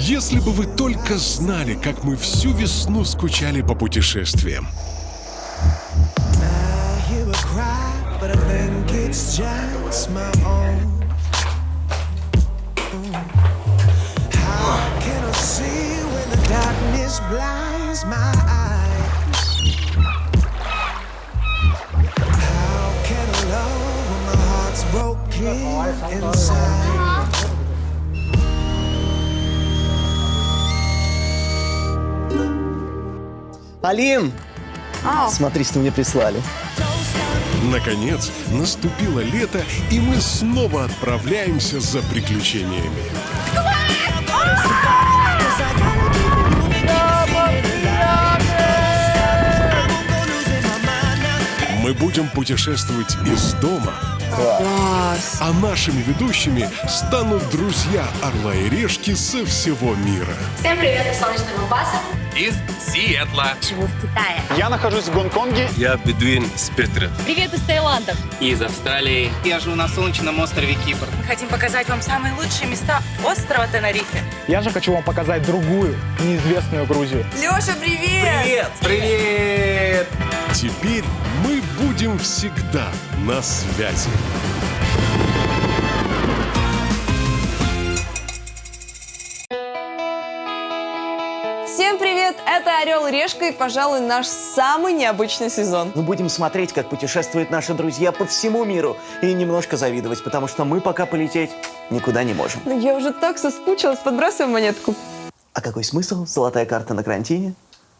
Если бы вы только знали, как мы всю весну скучали по путешествиям. Алин! Смотри, что мне прислали. Наконец, наступило лето, и мы снова отправляемся за приключениями. Мы будем путешествовать из дома. Класс! А нашими ведущими станут друзья Орла и Решки со всего мира. Всем привет из солнечного Баса. Из Сиэтла. Живу в Китае. Я нахожусь в Гонконге. Я Бедуин с Петра. Привет из Таиланда. Из Австралии. Я живу на солнечном острове Кипр. Мы хотим показать вам самые лучшие места острова Тенерифе. Я же хочу вам показать другую, неизвестную Грузию. Леша, привет! Привет! Привет! Теперь мы будем всегда на связи. Всем привет! Это Орел и Решка и, пожалуй, наш самый необычный сезон. Мы будем смотреть, как путешествуют наши друзья по всему миру. И немножко завидовать, потому что мы пока полететь никуда не можем. Ну, я уже так соскучилась. Подбрасывай монетку. А какой смысл? Золотая карта на карантине?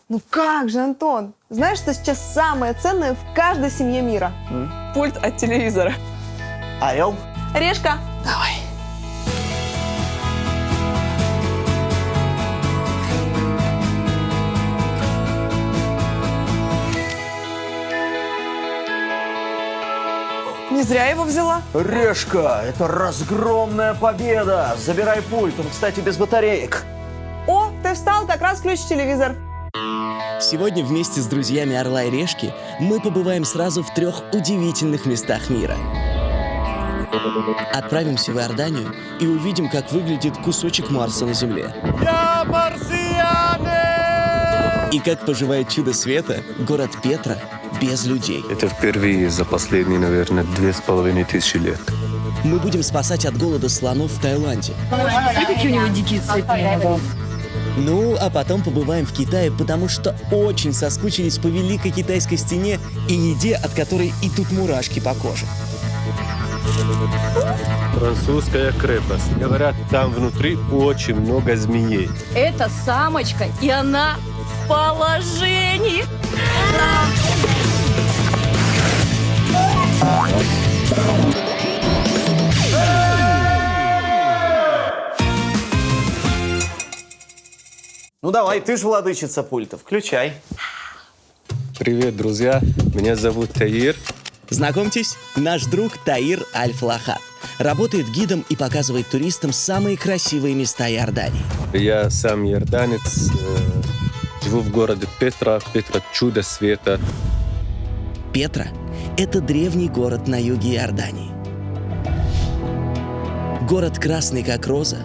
Ну как же, Антон? Знаешь, что сейчас самое ценное в каждой семье мира? Пульт от телевизора. Орел? Решка. Давай. Не зря его взяла. Решка, это разгромная победа. Забирай пульт, он, кстати, без батареек. О, ты встал, так раз включи телевизор. Сегодня вместе с друзьями Орла и Решки мы побываем сразу в 3 удивительных местах мира. Отправимся в Иорданию и увидим, как выглядит кусочек Марса на Земле. Я марсиане! И как поживает чудо света город Петра без людей. Это впервые за последние, наверное, 2500 лет. Мы будем спасать от голода слонов в Таиланде. Какие у него дикие цепи. Ну, а потом побываем в Китае, потому что очень соскучились по Великой Китайской стене и еде, от которой и тут мурашки по коже. Французская крепость. Говорят, там внутри очень много змеей. Это самочка, и она в положении. Ну давай, ты же владычица пульта, включай. Привет, друзья. Меня зовут Таир. Знакомьтесь, наш друг Таир Аль-Флахат. Работает гидом и показывает туристам самые красивые места Иордании. Я сам иорданец. Живу в городе Петра. Петра – чудо света. Петра – это древний город на юге Иордании. Город красный, как роза,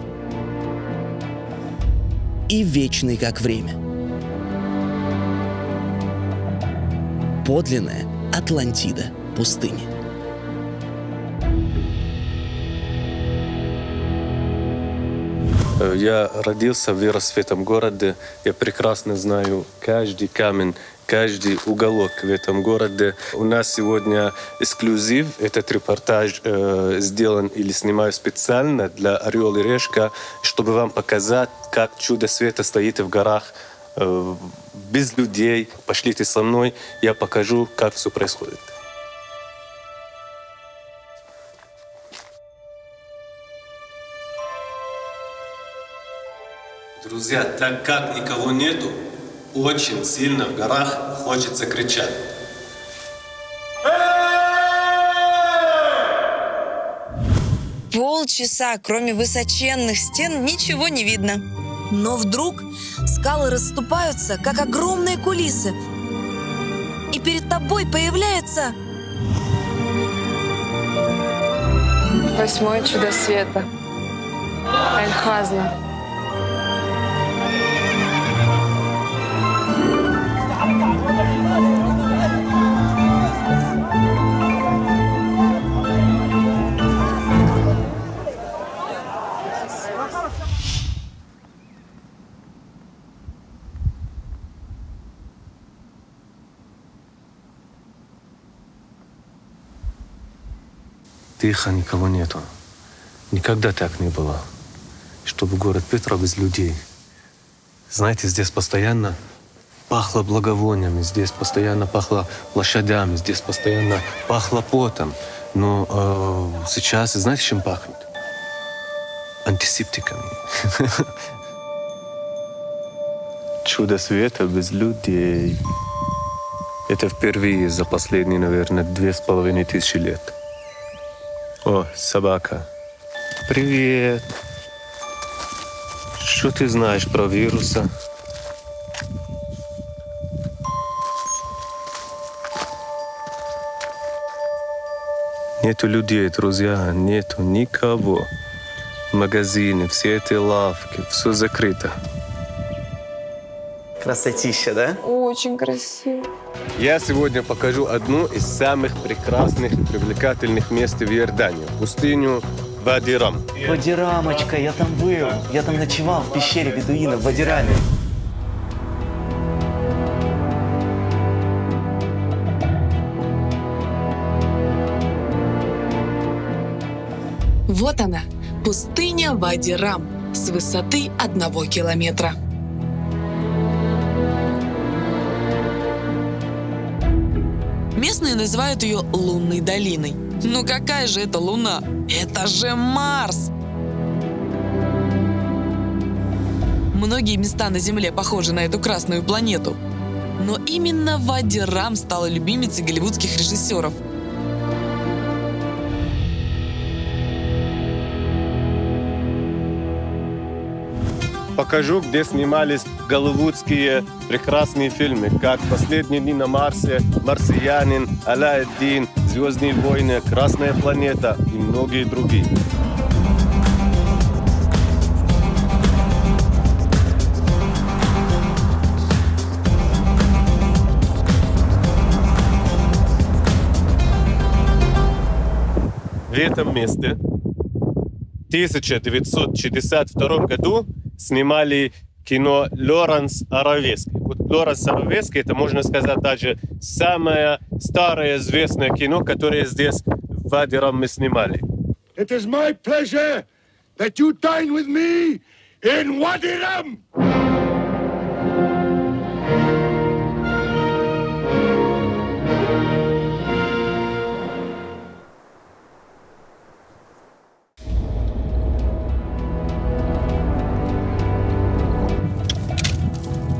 и вечный, как время. Подлинная Атлантида пустыни. Я родился, вырос в этом городе. Я прекрасно знаю каждый камень, каждый уголок в этом городе. У нас сегодня эксклюзив. Этот репортаж сделан или снимаю специально для «Орел и Решка», чтобы вам показать, как чудо света стоит в горах без людей. Пошлите со мной, я покажу, как все происходит. Друзья, так как никого нету, очень сильно в горах хочется кричать. Полчаса, кроме высоченных стен, ничего не видно. Но вдруг скалы расступаются, как огромные кулисы. И перед тобой появляется... 8-е чудо света. Аль-Хазна. Тихо, никого нету. Никогда так не было. Чтобы город Петров без людей. Знаете, здесь постоянно пахло благовониями, здесь постоянно пахло площадями, здесь постоянно пахло потом. Но сейчас, знаете, чем пахнет? Антисептиками. Чудо света без людей. Это впервые за последние, наверное, 2500 лет. О, собака. Привет. Что ты знаешь про вируса? Нету людей, друзья, нету никого. Магазины, все эти лавки, все закрыто. Красотища, да? Очень красиво. Я сегодня покажу одну из самых прекрасных и привлекательных мест в Иордании. Пустыню Вади-Рам. Вади-Рамочка, я там был. Я там ночевал в пещере бедуинов в Вади-Раме. Вот она, пустыня Вади-Рам с высоты 1 километра. Местные называют ее лунной долиной. Ну какая же это луна? Это же Марс! Многие места на Земле похожи на эту красную планету. Но именно Вади-Рам стала любимицей голливудских режиссеров. Покажу, где снимались голливудские прекрасные фильмы, как «Последние дни на Марсе», «Марсианин», «Аладдин», «Звездные войны», «Красная планета» и многие другие. В этом месте в 1962 году снимали кино «Лоренс Аравийский». Вот «Лоренс Аравийский» — это, можно сказать, даже самое старое известное кино, которое здесь в Вади-Рам мы снимали. It is my pleasure that you dine with me in Wadi-Ram.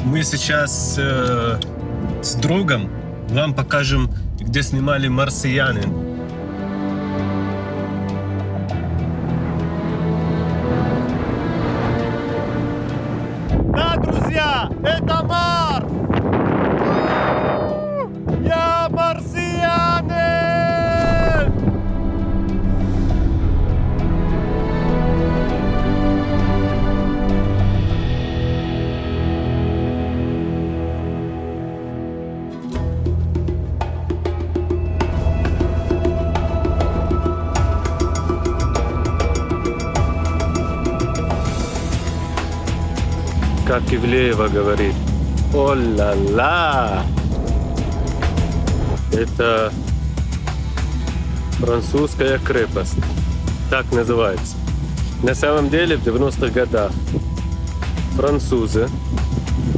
Мы сейчас с другом вам покажем, где снимали «Марсианин». Да, друзья, это Марс! Я марсианин! Как Ивлеева говорит, о-ла-ла! Это французская крепость, так называется. На самом деле в 90-х годах французы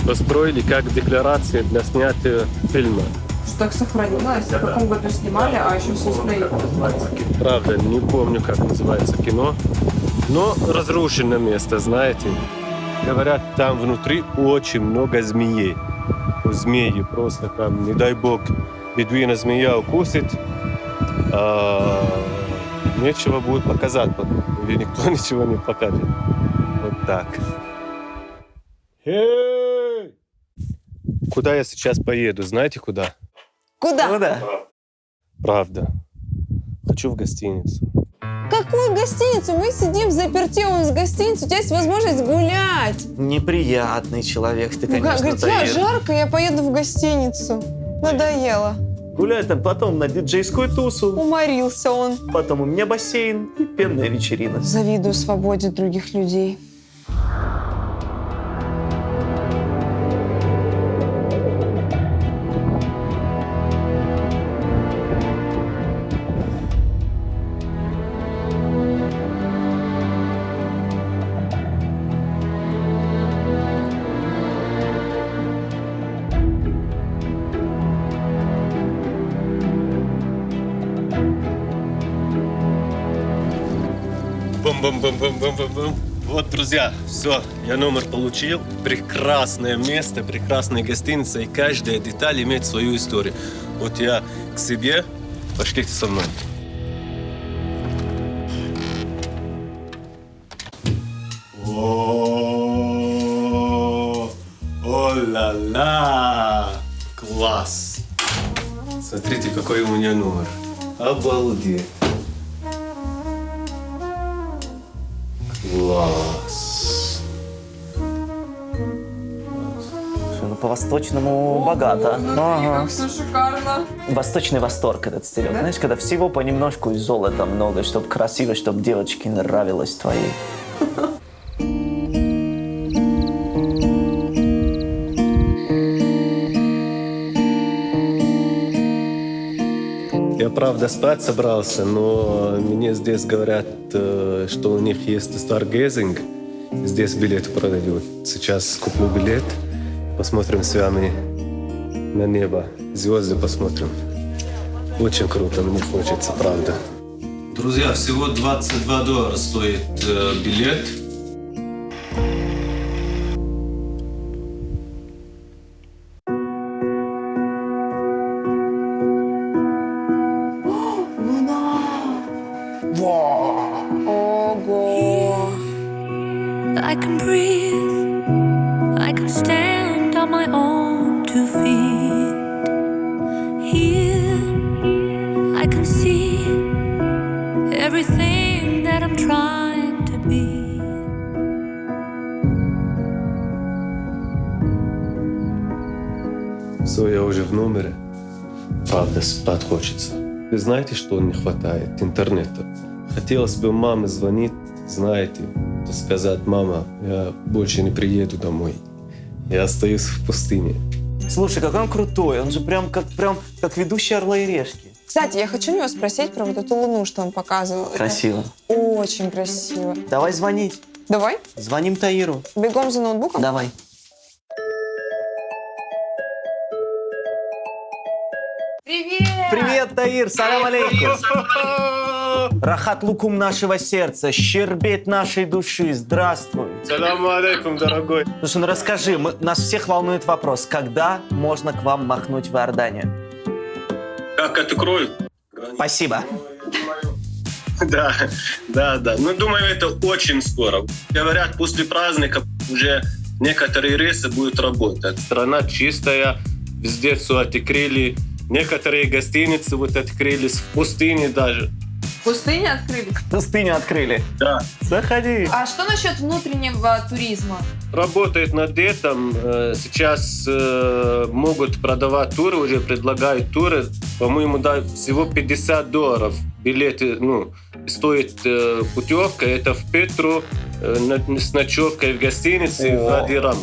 построили как декларации для снятия фильма. Что так сохранилось? В каком году снимали, а еще все стоит? Правда, не помню, как называется кино, но разрушенное место, знаете. Говорят, там внутри очень много змеей. У змеи просто там, не дай бог, бедуина змея укусит, нечего будет показать потом. Или никто ничего не покажет. Вот так. Эй! Куда я сейчас поеду? Знаете, куда? Куда? Куда? Правда. Хочу в гостиницу. Какую гостиницу? Мы сидим в заперти, у нас гостиница, у тебя есть возможность гулять. Неприятный человек ты, конечно, Говорит, я жарко, я поеду в гостиницу. Надоело. Гуляй там потом на диджейскую тусу. Уморился он. Потом у меня бассейн и пенная вечерина. Завидую свободе других людей. Бум-бум-бум-бум-бум-бум. Вот, друзья, все, я номер получил. Прекрасное место, прекрасная гостиница, и каждая деталь имеет свою историю. Вот я к себе, пошлите со мной. О-ла-ла! Класс! Смотрите, какой у меня номер. Обалдеть! Класс! Ну, по-восточному богато. Ага. Все шикарно. Восточный восторг этот стерео. Да? Знаешь, когда всего понемножку и золота много, чтобы красиво, чтобы девочке нравилось твоей. Я, правда, спать собрался, но мне здесь говорят, что у них есть Stargazing. Здесь билеты продают. Сейчас куплю билет, посмотрим с вами на небо, звезды посмотрим. Очень круто, мне хочется, правда. Друзья, всего $22 стоит билет. Ого! I can breathe. I can stand on my own 2 feet. Here, I can see everything that I'm trying to be. Все, я уже в номере. Правда, спать хочется. Вы знаете, что не хватает? Интернета. Хотелось бы маме звонить, знаете, сказать: мама, я больше не приеду домой. Я остаюсь в пустыне. Слушай, какой он крутой. Он же прям как ведущий «Орла и решки». Кстати, я хочу у него спросить про вот эту луну, что он показывал. Красиво. Очень красиво. Давай звонить. Давай. Звоним Таиру. Бегом за ноутбуком? Давай. Привет! Привет, Таир! Салам алейкум! Рахат лукум нашего сердца, щербет нашей души. Здравствуй. Салам алейкум, дорогой. Слушай, ну расскажи, нас всех волнует вопрос, когда можно к вам махнуть в Иорданию? Как откроют? Спасибо. Да. Ну, думаю, это очень скоро. Говорят, после праздника уже некоторые рейсы будут работать. Страна чистая, везде все открыли. Некоторые гостиницы вот открылись, в пустыне даже. Пустыни открылись? Пустыню открыли. Да. Заходи. А что насчет внутреннего туризма? Работает над этим. Сейчас могут продавать туры, уже предлагают туры. По-моему, да, всего $50 билеты, стоит путевка. Это в Петру с ночевкой в гостинице в Адирам.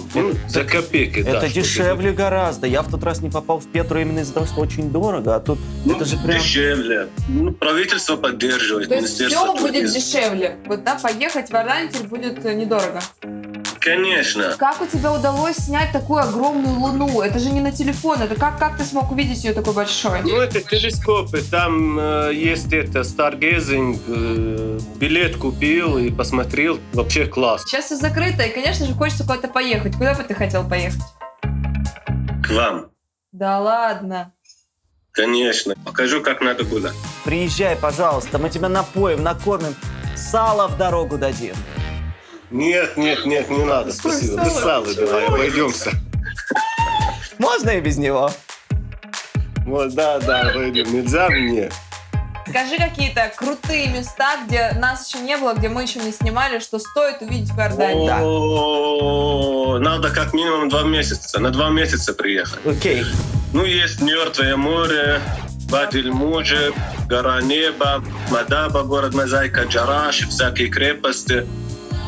За копейки. Это дешевле гораздо. Я в тот раз не попал в Петру именно из-за того, что очень дорого, а тут это же прям... Дешевле. Правительство поддерживает. То есть все будет дешевле. Вот, да, поехать в Иорданию теперь будет недорого. Конечно. Как у тебя удалось снять такую огромную луну? Это же не на телефон. Это как ты смог увидеть ее такой большой? Это телескопы. Там есть Stargazing. Билет купил и посмотрел. Вообще класс. Сейчас все закрыто, и, конечно же, хочется куда-то поехать. Куда бы ты хотел поехать? К вам. Да ладно. Конечно. Покажу, как надо куда. Приезжай, пожалуйста, мы тебя напоим, накормим. Сало в дорогу дадим. Нет, не надо, спасибо. Без сала давай, обойдемся. Можно и без него? Вот, да, обойдем. Нельзя мне. Скажи какие-то крутые места, где нас еще не было, где мы еще не снимали, что стоит увидеть в Иордании. Надо как минимум 2 месяца. На 2 месяца приехать. Окей. Есть Мертвое море, Вадь-эль-Муджиб, Гора Неба, Мадаба, город Мозаика, Джараш, всякие крепости.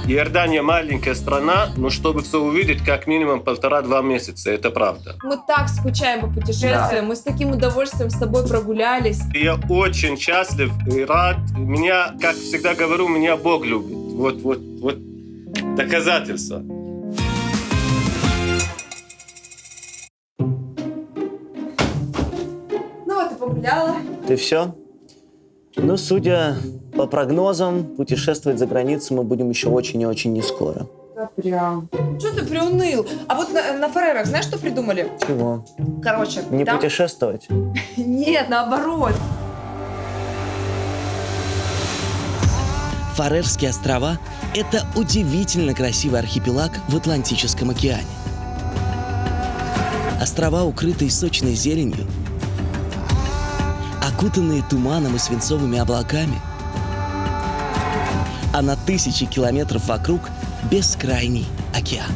Иордания маленькая страна, но чтобы все увидеть, как минимум 1,5-2 месяца. Это правда. Мы так скучаем по путешествиям, да. Мы с таким удовольствием с тобой прогулялись. Я очень счастлив и рад. Меня, как всегда говорю, меня Бог любит. Вот доказательство. Ну вот и погуляла. Ты все? Но, судя по прогнозам, путешествовать за границу мы будем еще очень и очень не скоро. Да прям. Что ты приуныл? А вот на Фарерах знаешь, что придумали? Чего? Короче, Не там... путешествовать? Нет, наоборот. Фарерские острова – это удивительно красивый архипелаг в Атлантическом океане. Острова, укрытые сочной зеленью, окутанные туманом и свинцовыми облаками, а на тысячи километров вокруг – бескрайний океан.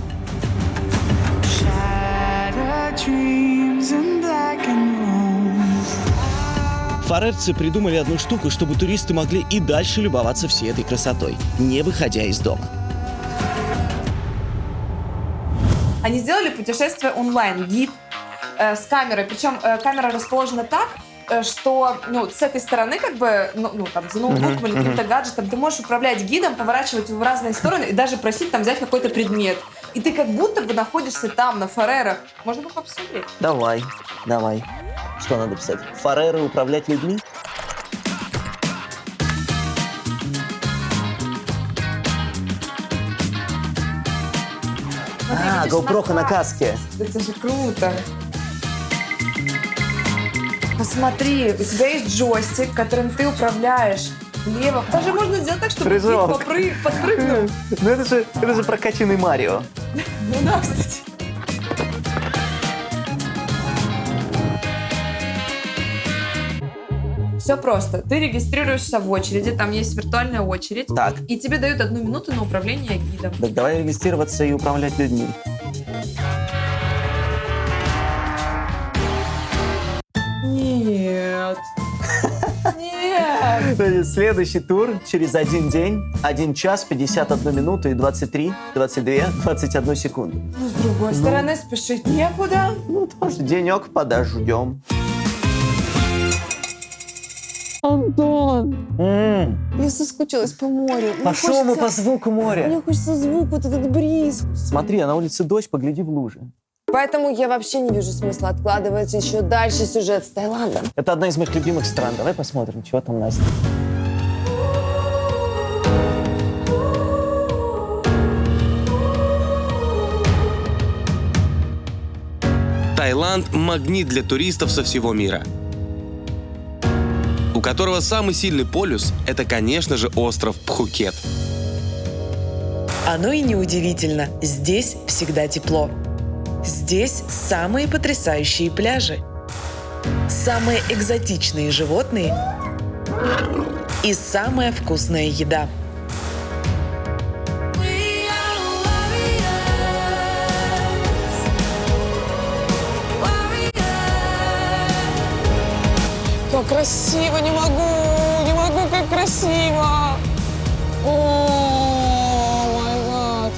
Фарерцы придумали одну штуку, чтобы туристы могли и дальше любоваться всей этой красотой, не выходя из дома. Они сделали путешествие онлайн, гид с камерой. Причем камера расположена так, что с этой стороны, как бы, там, за ноутбуком или каким-то гаджетом, ты можешь управлять гидом, поворачивать его в разные стороны и даже просить там взять какой-то предмет. И ты как будто бы находишься там, на Фарерах. Можно бы посмотреть? Давай. Что надо писать? Фареры управлять людьми? GoPro на каске. Это же круто. Посмотри, у тебя есть джойстик, которым ты управляешь влево. Даже можно сделать так, чтобы гид подпрыгнул. Ну это же прокачанный Марио. Ну да, кстати. Все просто. Ты регистрируешься в очереди, там есть виртуальная очередь. Так. И тебе дают 1 минуту на управление гидом. Так давай регистрироваться и управлять людьми. Нет. Нет. Следующий тур через 1 день, 1 час, 51 минуту и 23, 22, 21 секунду. Ну, с другой стороны, спешить некуда. Ну, тоже денек подождем. Антон! Я соскучилась по морю. По шуму, по звуку моря. Мне хочется звук, вот этот бриз. Смотри, а на улице дождь, погляди в лужи. Поэтому я вообще не вижу смысла откладывать еще дальше сюжет с Таиландом. Это одна из моих любимых стран. Давай посмотрим, чего там Настя. Таиланд – магнит для туристов со всего мира, у которого самый сильный полюс – это, конечно же, остров Пхукет. Оно и неудивительно. Здесь всегда тепло. Здесь самые потрясающие пляжи, самые экзотичные животные и самая вкусная еда. Как красиво, не могу, как красиво. О, май гад.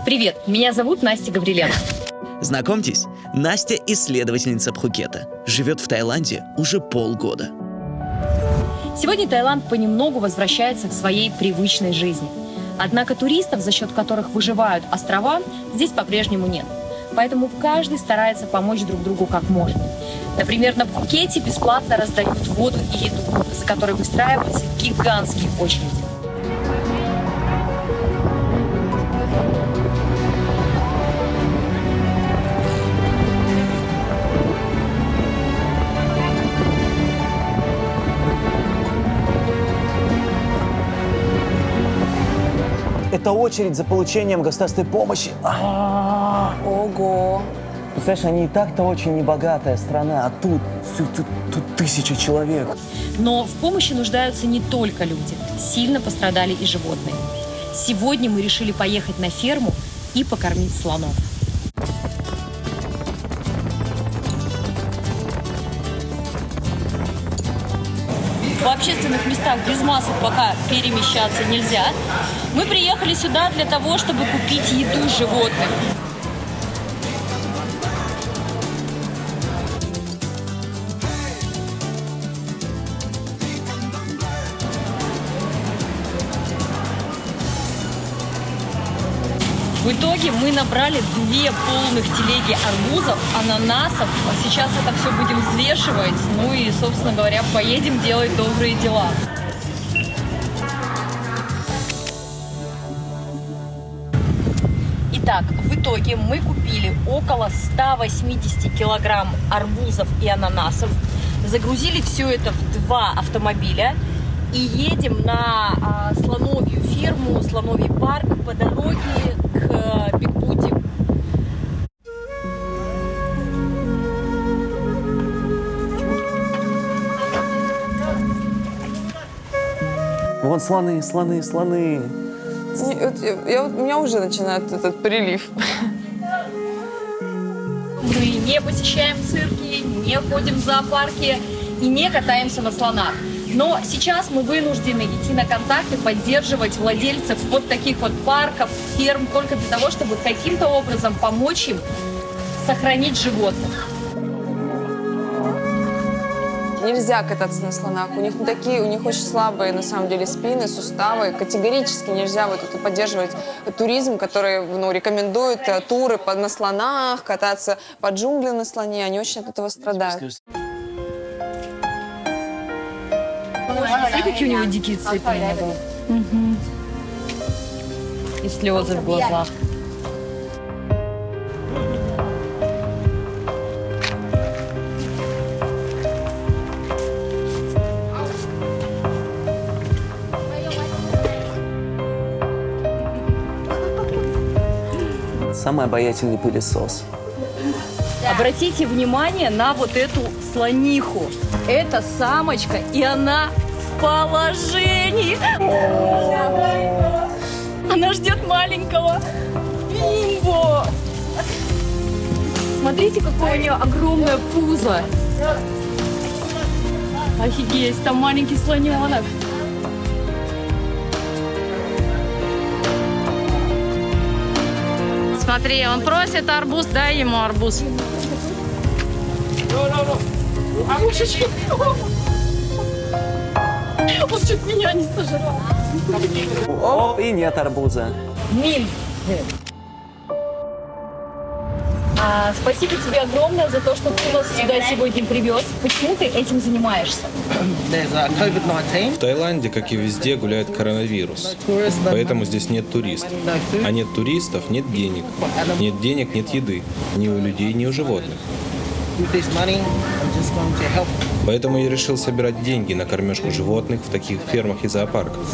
Привет, меня зовут Настя Гавриленко. Знакомьтесь, Настя – исследовательница Пхукета. Живет в Таиланде уже полгода. Сегодня Таиланд понемногу возвращается к своей привычной жизни. Однако туристов, за счет которых выживают острова, здесь по-прежнему нет. Поэтому каждый старается помочь друг другу как может. Например, на Пхукете бесплатно раздают воду и еду, за которой выстраиваются гигантские очереди. Это очередь за получением государственной помощи. Ого. Представляешь, они и так-то очень небогатая страна, а тут 1000 человек. Но в помощи нуждаются не только люди. Сильно пострадали и животные. Сегодня мы решили поехать на ферму и покормить слонов. В общественных местах без масок пока перемещаться нельзя. Мы приехали сюда для того, чтобы купить еду животным. В итоге мы набрали 2 полных телеги арбузов, ананасов. А сейчас это все будем взвешивать. Ну и, собственно говоря, поедем делать добрые дела. Итак, в итоге мы купили около 180 килограмм арбузов и ананасов. Загрузили все это в 2 автомобиля. И едем на слоновью ферму, слоновий парк по дороге к Бигбуди. Вон слоны, слоны, слоны. У меня уже начинает этот прилив. Мы не посещаем цирки, не ходим в зоопарки и не катаемся на слонах. Но сейчас мы вынуждены идти на контакт и поддерживать владельцев вот таких вот парков, ферм, только для того, чтобы каким-то образом помочь им сохранить животных. Нельзя кататься на слонах. У них очень слабые, на самом деле, спины, суставы. Категорически нельзя вот это поддерживать туризм, который рекомендует туры на слонах, кататься по джунглям на слоне. Они очень от этого страдают. Смотри, какие у него дикие цепи. И слезы в глазах. Самый обаятельный пылесос. Обратите внимание на вот эту слониху. Это самочка, и она в положении. Она ждет маленького. Бимбо! Смотрите, какое у нее огромное пузо. Офигеть, там маленький слоненок. Смотри, он просит арбуз, дай ему арбуз. Он чуть меня не сожрал. Оп, и нет арбуза. Мин. Спасибо тебе огромное за то, что ты нас сюда сегодня привез. Почему ты этим занимаешься? В Таиланде, как и везде, гуляет коронавирус. Поэтому здесь нет туристов. А нет туристов, нет денег. Нет денег, нет еды. Ни у людей, ни у животных. Поэтому я решил собирать деньги на кормежку животных в таких фермах и зоопарках.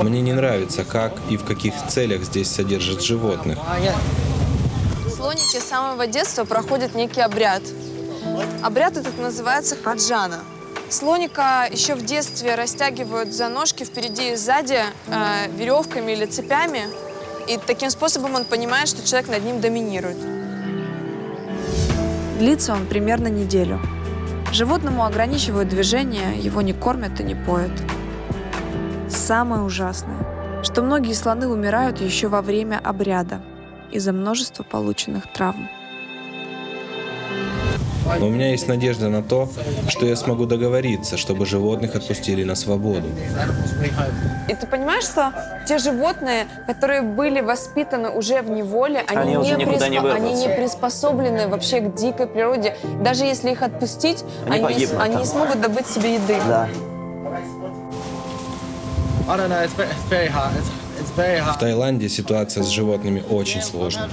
Мне не нравится, как и в каких целях здесь содержат животных. Слоники с самого детства проходят некий обряд. Обряд этот называется хаджана. Слоника еще в детстве растягивают за ножки впереди и сзади веревками или цепями. И таким способом он понимает, что человек над ним доминирует. Длится он примерно неделю. Животному ограничивают движение, его не кормят и не поят. Самое ужасное, что многие слоны умирают еще во время обряда из-за множества полученных травм. Но у меня есть надежда на то, что я смогу договориться, чтобы животных отпустили на свободу. И ты понимаешь, что те животные, которые были воспитаны уже в неволе, они не приспособлены вообще к дикой природе. Даже если их отпустить, они не смогут добыть себе еды. Да. В Таиланде ситуация с животными очень сложная.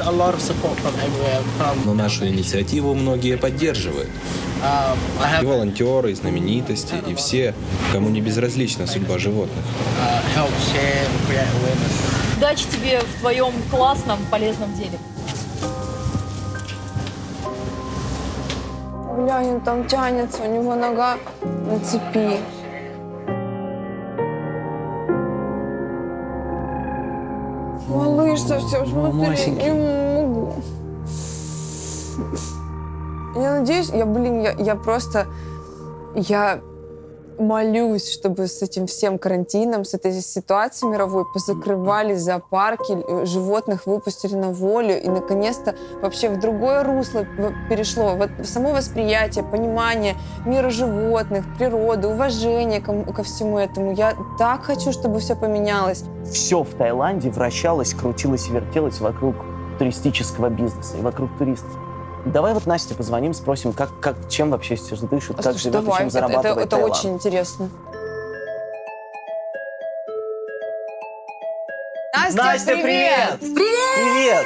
Но нашу инициативу многие поддерживают. И волонтеры, и знаменитости, и все, кому не безразлична судьба животных. Удачи тебе в твоем классном, полезном деле. Глянь, он там тянется, у него нога на цепи. Малыш, совсем смотри, не могу. Я надеюсь, я молюсь, чтобы с этим всем карантином, с этой ситуацией мировой позакрывали зоопарки, животных выпустили на волю, и наконец-то вообще в другое русло перешло. Вот само восприятие, понимание мира животных, природы, уважение ко всему этому. Я так хочу, чтобы все поменялось. Все в Таиланде вращалось, крутилось и вертелось вокруг туристического бизнеса и вокруг туристов. Давай вот Насте позвоним, спросим, чем вообще сейчас дышит, как живет, давай, чем зарабатывает это Таиланд. очень интересно. Настя, привет! Привет!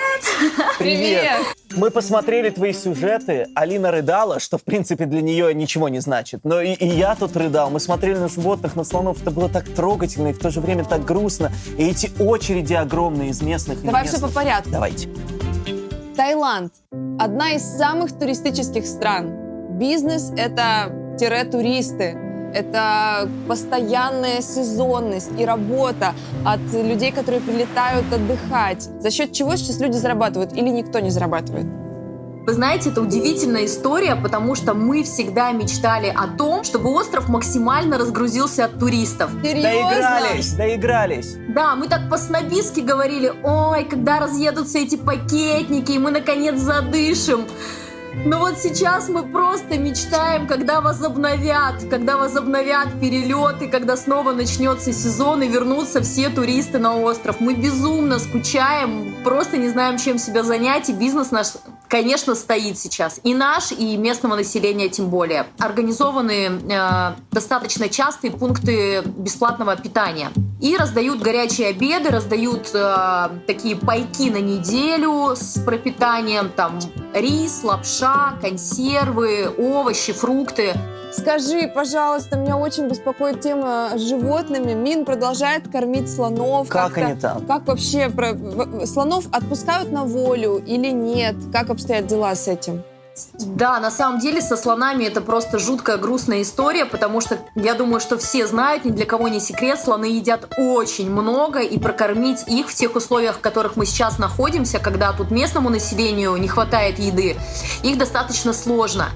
Привет! Мы посмотрели твои сюжеты, Алина рыдала, что, в принципе, для нее ничего не значит. Но и я тут рыдал. Мы смотрели на животных, на слонов. Это было так трогательно и в то же время так грустно. И эти очереди огромные из местных. Давай все по порядку. Давайте. Таиланд – одна из самых туристических стран. Бизнес – это туристы. Это постоянная сезонность и работа от людей, которые прилетают отдыхать. За счет чего сейчас люди зарабатывают или никто не зарабатывает? Вы знаете, это удивительная история, потому что мы всегда мечтали о том, чтобы остров максимально разгрузился от туристов. Серьезно? Доигрались. Да, мы так по-снобистски говорили: ой, когда разъедутся эти пакетники, и мы наконец задышим. Но вот сейчас мы просто мечтаем, когда возобновят перелеты, когда снова начнется сезон и вернутся все туристы на остров. Мы безумно скучаем, просто не знаем, чем себя занять, и бизнес наш, конечно, стоит сейчас. И наш, и местного населения тем более. Организованы достаточно частые пункты бесплатного питания. И раздают горячие обеды, раздают такие пайки на неделю с пропитанием, там рис, лапша, консервы, овощи, фрукты. Скажи, пожалуйста, меня очень беспокоит тема с животными. Мин продолжает кормить слонов. Как они там? Как вообще слонов отпускают на волю или нет? Как обстоят дела с этим? Да, на самом деле со слонами это просто жуткая, грустная история, потому что я думаю, что все знают, ни для кого не секрет, слоны едят очень много, и прокормить их в тех условиях, в которых мы сейчас находимся, когда тут местному населению не хватает еды, их достаточно сложно.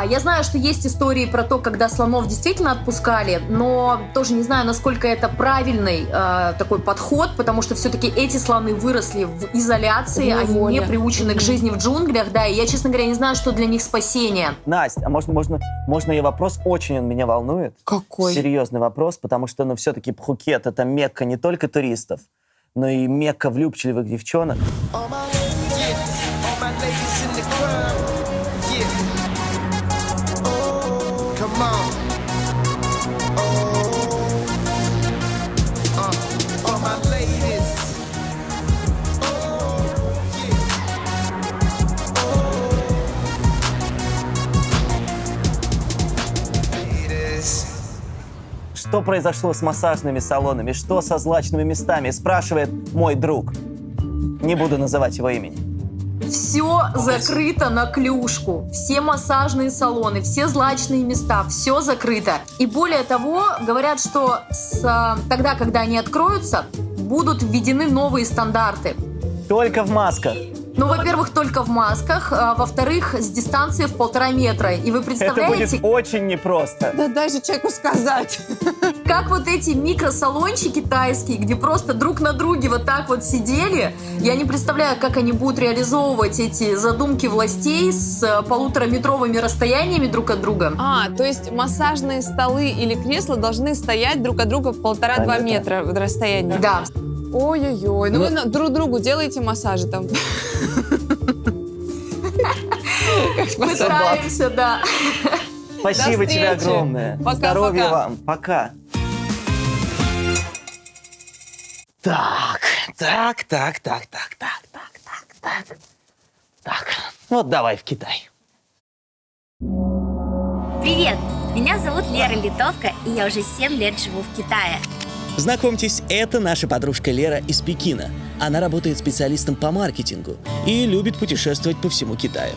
Я знаю, что есть истории про то, когда слонов действительно отпускали, но тоже не знаю, насколько это правильный такой подход, потому что все-таки эти слоны выросли в изоляции, они не приучены к жизни в джунглях, да, и я, честно говоря, не знаю, что для них спасение. Настя, а можно я вопрос? Очень он меня волнует. Какой? Серьезный вопрос, потому что, все-таки Пхукет — это мекка не только туристов, но и мекка влюбчивых девчонок. Что произошло с массажными салонами? Что со злачными местами? Спрашивает мой друг. Не буду называть его имени. Все закрыто на клюшку. Все массажные салоны, все злачные места, все закрыто. И более того, говорят, что тогда, когда они откроются, будут введены новые стандарты. Только в масках. Ну, во-первых, только в масках, а во-вторых, с дистанцией в 1,5 метра. И вы представляете... Это будет очень непросто. Да дай же человеку сказать. Как вот эти микросалончики тайские, где просто друг на друге вот так вот сидели, я не представляю, как они будут реализовывать эти задумки властей с 1,5-метровыми расстояниями друг от друга. То есть массажные столы или кресла должны стоять друг от друга в 1,5-2 метра в расстоянии? Да. Ой-ой-ой, вы друг другу делаете массажи там? Пытаемся, да. Спасибо тебе огромное. Здоровья вам. Пока. Так. Вот давай в Китай. Привет! Меня зовут Лера Литовка, и я уже 7 лет живу в Китае. Знакомьтесь, это наша подружка Лера из Пекина. Она работает специалистом по маркетингу и любит путешествовать по всему Китаю.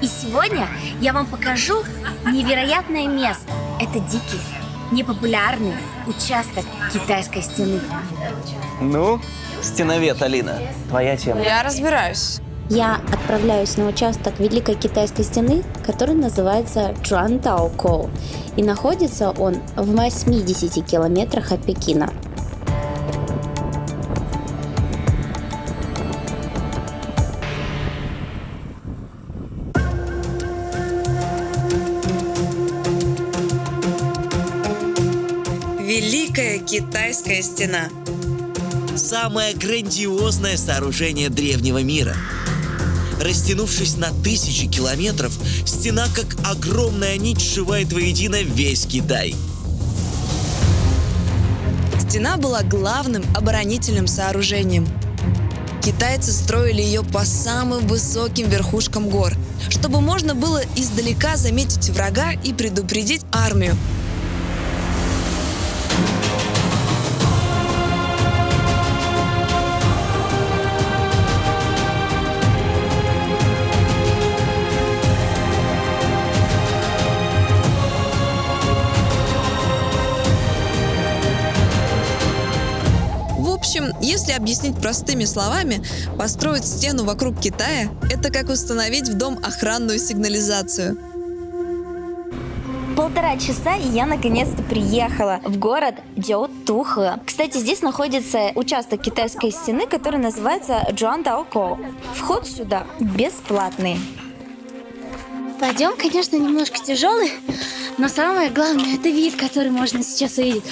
И сегодня я вам покажу невероятное место. Это дикий, непопулярный участок китайской стены. Ну, стеновед, Алина, твоя тема. Я разбираюсь. Я отправляюсь на участок Великой Китайской стены, который называется Чжуантаокоу, и находится он в 80 километрах от Пекина. Великая Китайская стена. Самое грандиозное сооружение древнего мира. Растянувшись на тысячи километров, стена как огромная нить сшивает воедино весь Китай. Стена была главным оборонительным сооружением. Китайцы строили ее по самым высоким верхушкам гор, чтобы можно было издалека заметить врага и предупредить армию. В общем, если объяснить простыми словами, построить стену вокруг Китая – это как установить в дом охранную сигнализацию. 1,5 часа, и я наконец-то приехала в город Джоутухэ. Кстати, здесь находится участок китайской стены, который называется Чжуантаокоу. Вход сюда бесплатный. Подъем, конечно, немножко тяжелый, но самое главное — это вид, который можно сейчас увидеть.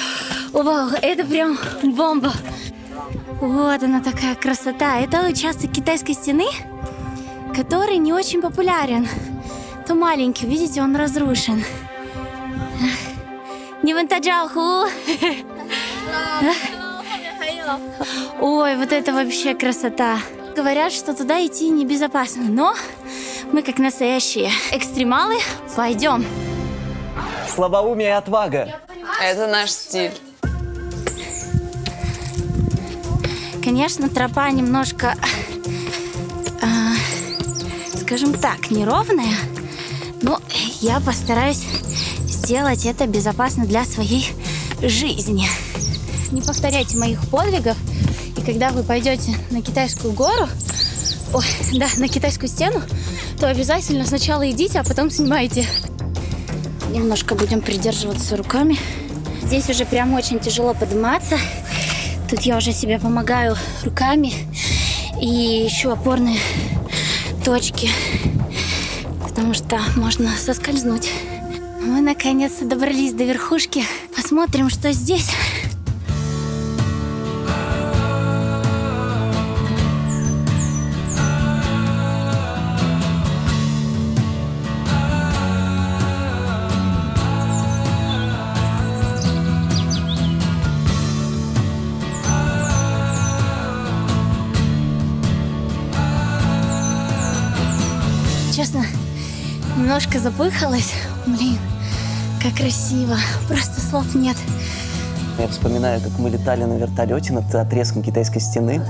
Вау, это прям бомба! Вот она такая красота. Это участок китайской стены, который не очень популярен. То маленький, видите, он разрушен. Не вантаджаху. Ой, вот это вообще красота. Говорят, что туда идти небезопасно, но мы, как настоящие экстремалы, пойдем. Слабоумие и отвага. Это наш стиль. Конечно, тропа немножко, скажем так, неровная, но я постараюсь сделать это безопасно для своей жизни. Не повторяйте моих подвигов, и когда вы пойдете на Китайскую гору, на Китайскую стену, то обязательно сначала идите, а потом снимайте. Немножко будем придерживаться руками. Здесь уже прям очень тяжело подниматься. Тут я уже себе помогаю руками. И еще опорные точки, потому что можно соскользнуть. Мы наконец-то добрались до верхушки. Посмотрим, что здесь. Честно, немножко запыхалась. Блин, как красиво. Просто слов нет. Я вспоминаю, как мы летали на вертолете над отрезком китайской стены.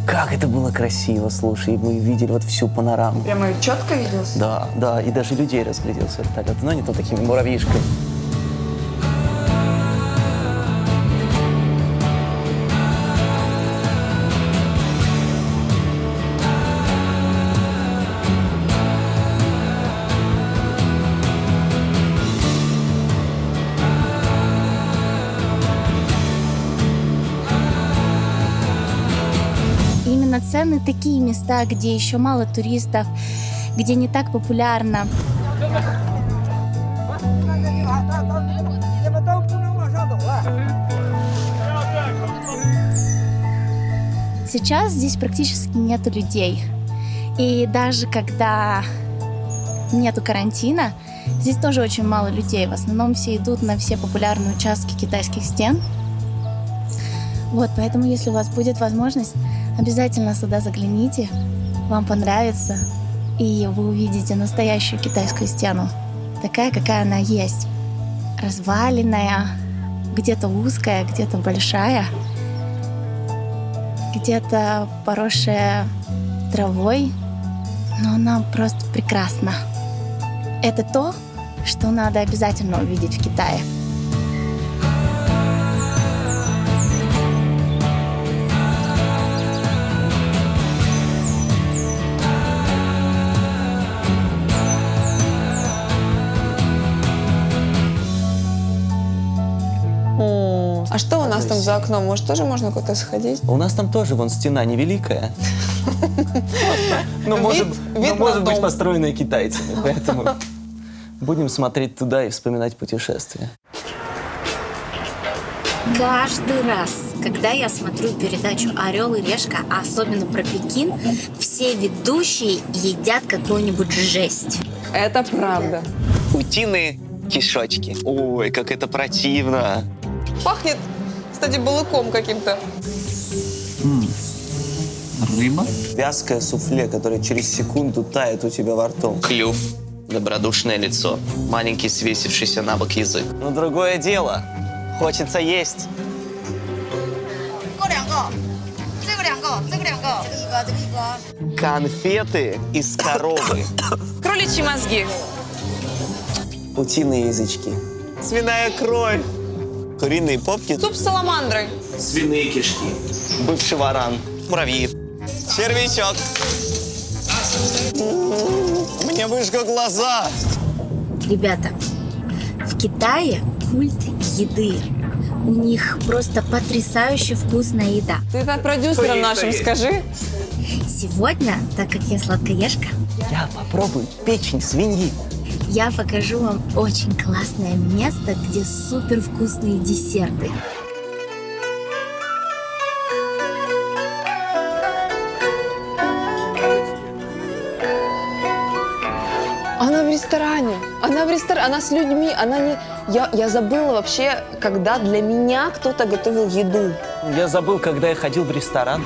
Как это было красиво, слушай. Мы видели вот всю панораму. Прямо четко виделось? Да, да. И даже людей разглядел с вертолета. Но не то такими муравьишками. Цены такие места, где еще мало туристов, где не так популярно. Сейчас здесь практически нету людей. И даже когда нету карантина, здесь тоже очень мало людей. В основном все идут на все популярные участки китайских стен. Вот, поэтому, если у вас будет возможность, обязательно сюда загляните, вам понравится, и вы увидите настоящую китайскую стену. Такая, какая она есть. Разваленная, где-то узкая, где-то большая, где-то поросшая травой, но она просто прекрасна. Это то, что надо обязательно увидеть в Китае. за окном, может, тоже можно куда-то сходить? У нас там тоже вон стена невеликая. Но может быть построенная китайцами, поэтому будем смотреть туда и вспоминать путешествия. Каждый раз, когда я смотрю передачу «Орел и решка», а особенно про Пекин, все ведущие едят какую-нибудь жесть. Это правда. Утиные кишочки. Ой, как это противно. Пахнет, кстати, балыком каким-то. Рыба? Вязкое суфле, которое через секунду тает у тебя во рту. Клюв. Добродушное лицо. Маленький свесившийся на бок язык. Но другое дело. Хочется есть. Конфеты из коровы. Кроличьи мозги. Утиные язычки. Свиная кровь. Куриные попки. Суп с саламандрой. Свиные кишки. Бывший варан. Муравьи. Червячок. Мне выжгло глаза. Ребята, в Китае культ еды. У них просто потрясающе вкусная еда. Ты это продюсерам нашим скажи. Сегодня, так как я сладкоежка, я попробую печень свиньи. Я покажу вам очень классное место, где супер вкусные десерты. Она в ресторане. Она в ресторане. Она с людьми. Она не... Я забыла вообще, когда для меня кто-то готовил еду. Я забыл, когда я ходил в ресторан.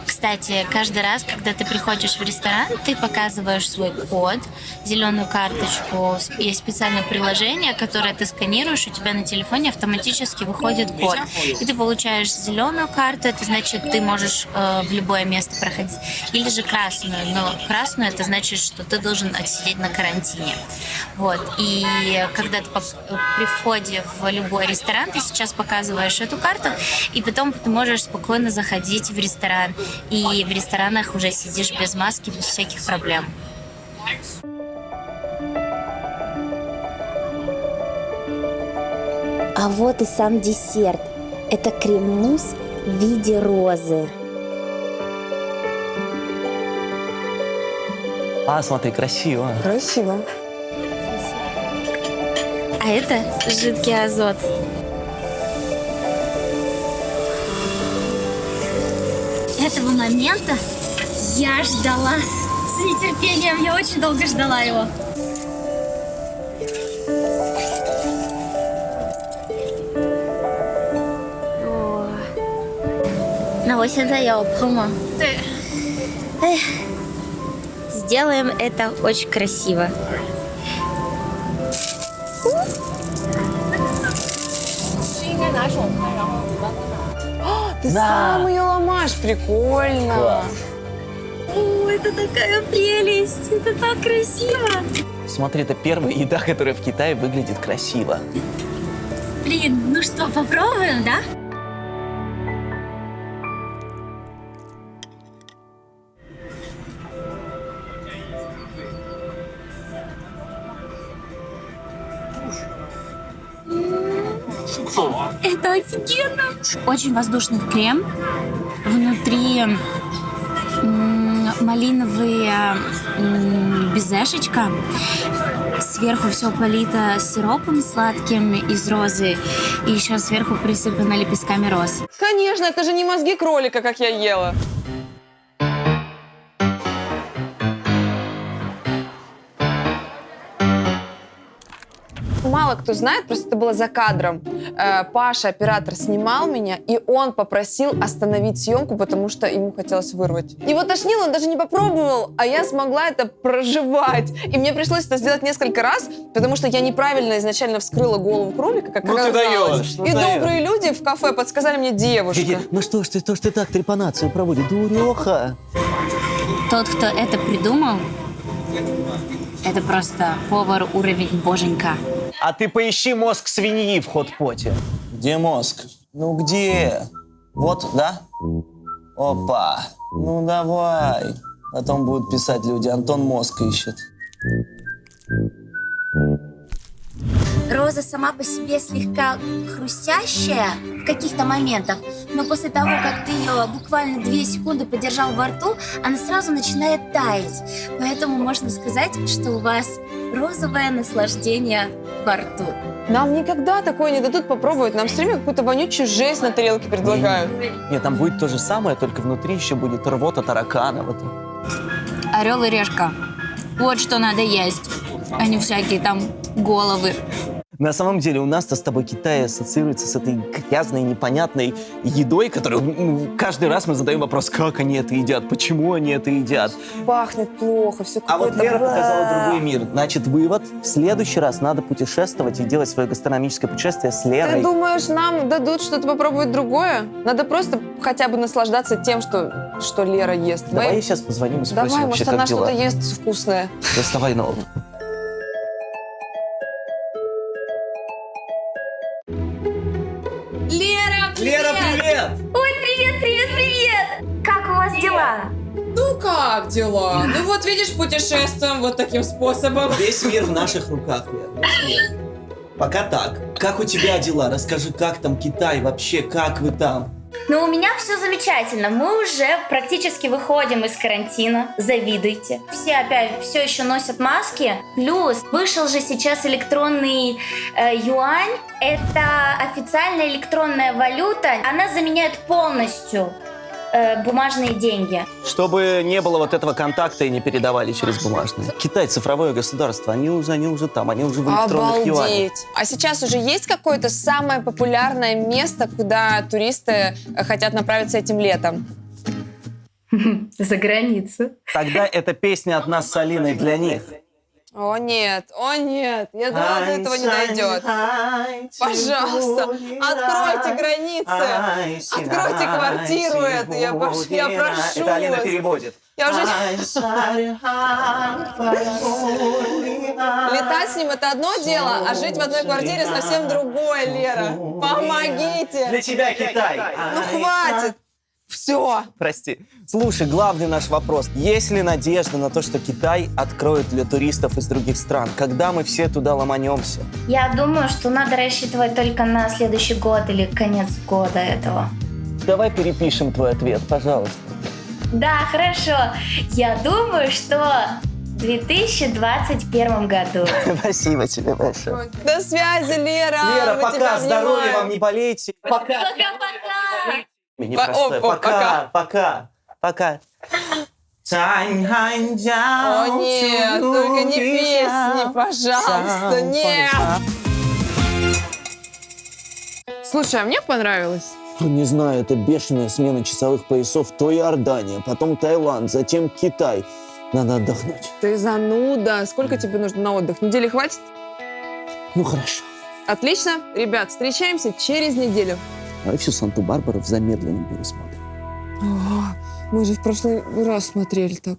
Кстати, каждый раз, когда ты приходишь в ресторан, ты показываешь свой код, зеленую карточку. Есть специальное приложение, которое ты сканируешь, у тебя на телефоне автоматически выходит код. И ты получаешь зеленую карту, это значит, ты можешь в любое место проходить. Или же красную. Но красную, это значит, что ты должен отсидеть на карантине. Вот. И когда ты при входе в любой ресторан, ты сейчас показываешь эту карту, и потом ты можешь спокойно заходить в ресторан. И в ресторанах уже сидишь без маски, без всяких проблем. А вот и сам десерт. Это крем-мусс в виде розы. А, смотри, красиво. Красиво. А это жидкий азот. Этого момента я ждала с нетерпением. Я очень долго ждала его. На 我现在要喷吗？对。Сделаем это очень красиво. Ты сам ее ломаешь, прикольно. О, это такая прелесть, это так красиво. Смотри, это первая еда, которая в Китае выглядит красиво. Блин, ну что, попробуем, да? Это офигенно! Очень воздушный крем. Внутри малиновые безешечка. Сверху все полито сиропом сладким из розы. И еще сверху присыпано лепестками роз. Конечно, это же не мозги кролика, как я ела. Мало кто знает, просто это было за кадром. Паша, оператор, снимал меня, и он попросил остановить съемку, потому что ему хотелось вырвать. Его тошнило, он даже не попробовал, а я смогла это проживать. И мне пришлось это сделать несколько раз, потому что я неправильно изначально вскрыла голову кролика, как оказалось. И добрые люди в кафе подсказали мне девушка. Ну что ж ты так трепанацию проводит, дуреха. Тот, кто это придумал, это просто повар уровень боженька. А ты поищи мозг свиньи в хот-поте. Где мозг? Ну где? Вот, да? Опа. Ну давай. Потом будут писать люди, Антон мозг ищет. роза сама по себе слегка хрустящая в каких-то моментах, но после того, как ты ее буквально 2 секунды подержал во рту, она сразу начинает таять. Поэтому можно сказать, что у вас розовое наслаждение во рту. Нам никогда такое не дадут попробовать. Нам все время какую-то вонючую жесть на тарелке предлагают. Нет, там будет то же самое, только внутри еще будет рвота таракана. Вот. Орел и решка. Вот что надо есть, а не всякие там головы. На самом деле у нас-то с тобой Китай ассоциируется с этой грязной, непонятной едой, которую каждый раз мы задаем вопрос, как они это едят, почему они это едят. Пахнет плохо, все А какое-то... вот Лера показала другой мир. Значит, вывод, в следующий раз надо путешествовать и делать свое гастрономическое путешествие с Лерой. Ты думаешь, нам дадут что-то попробовать другое? Надо просто хотя бы наслаждаться тем, что Лера ест. Давай я сейчас позвоним и спросим Давай, вообще, может, она как дела. что-то ест вкусное. Доставай нового. Лера, привет! Лера, привет! Ой, привет! Как у вас дела? Ну как дела? Ну вот видишь, путешествуем вот таким способом. Весь мир в наших руках, Лер. Весь мир. Пока так. Как у тебя дела? Расскажи, как там Китай вообще, как вы там? Ну, у меня все замечательно. Мы уже практически выходим из карантина. Завидуйте. Все опять все еще носят маски. Плюс вышел же сейчас электронный юань. Это официальная электронная валюта. Она заменяет полностью бумажные деньги. Чтобы не было вот этого контакта и не передавали через бумажные. Китай цифровое государство, они уже там, они уже в электронных юанях. Обалдеть! А сейчас уже есть какое-то самое популярное место, куда туристы хотят направиться этим летом? За границу. Тогда эта песня от нас с Алиной для них. О нет, я думала, до этого не дойдет. Пожалуйста, откройте границы, откройте квартиру эту, я прошу Это Алина вас. переводит. Я уже... Летать с ним — это одно дело, а жить в одной квартире совсем другое, Лера. Помогите! Для тебя Китай. Ну хватит! Все. Прости. Слушай, главный наш вопрос. Есть ли надежда на то, что Китай откроет для туристов из других стран? Когда мы все туда ломанемся? Я думаю, что надо рассчитывать только на следующий год или конец года этого. Давай перепишем твой ответ, пожалуйста. Да, хорошо. Я думаю, что в 2021 году. Спасибо тебе большое. До связи, Лера! Лера, Мы пока, тебя здоровья обнимаем. вам, не болейте. Пока. Пока-пока! Непростое. Пока. О нет, только не песни, пожалуйста, нет! Слушай, а мне понравилось. Не знаю, это бешеная смена часовых поясов. То Иордания, потом Таиланд, затем Китай. Надо отдохнуть. Ты зануда. Сколько тебе нужно на отдых? Недели хватит? Ну, хорошо. Отлично. Ребят, встречаемся через неделю. Давай всю Санту-Барбару в замедленном пересмотре. Мы же в прошлый раз смотрели так.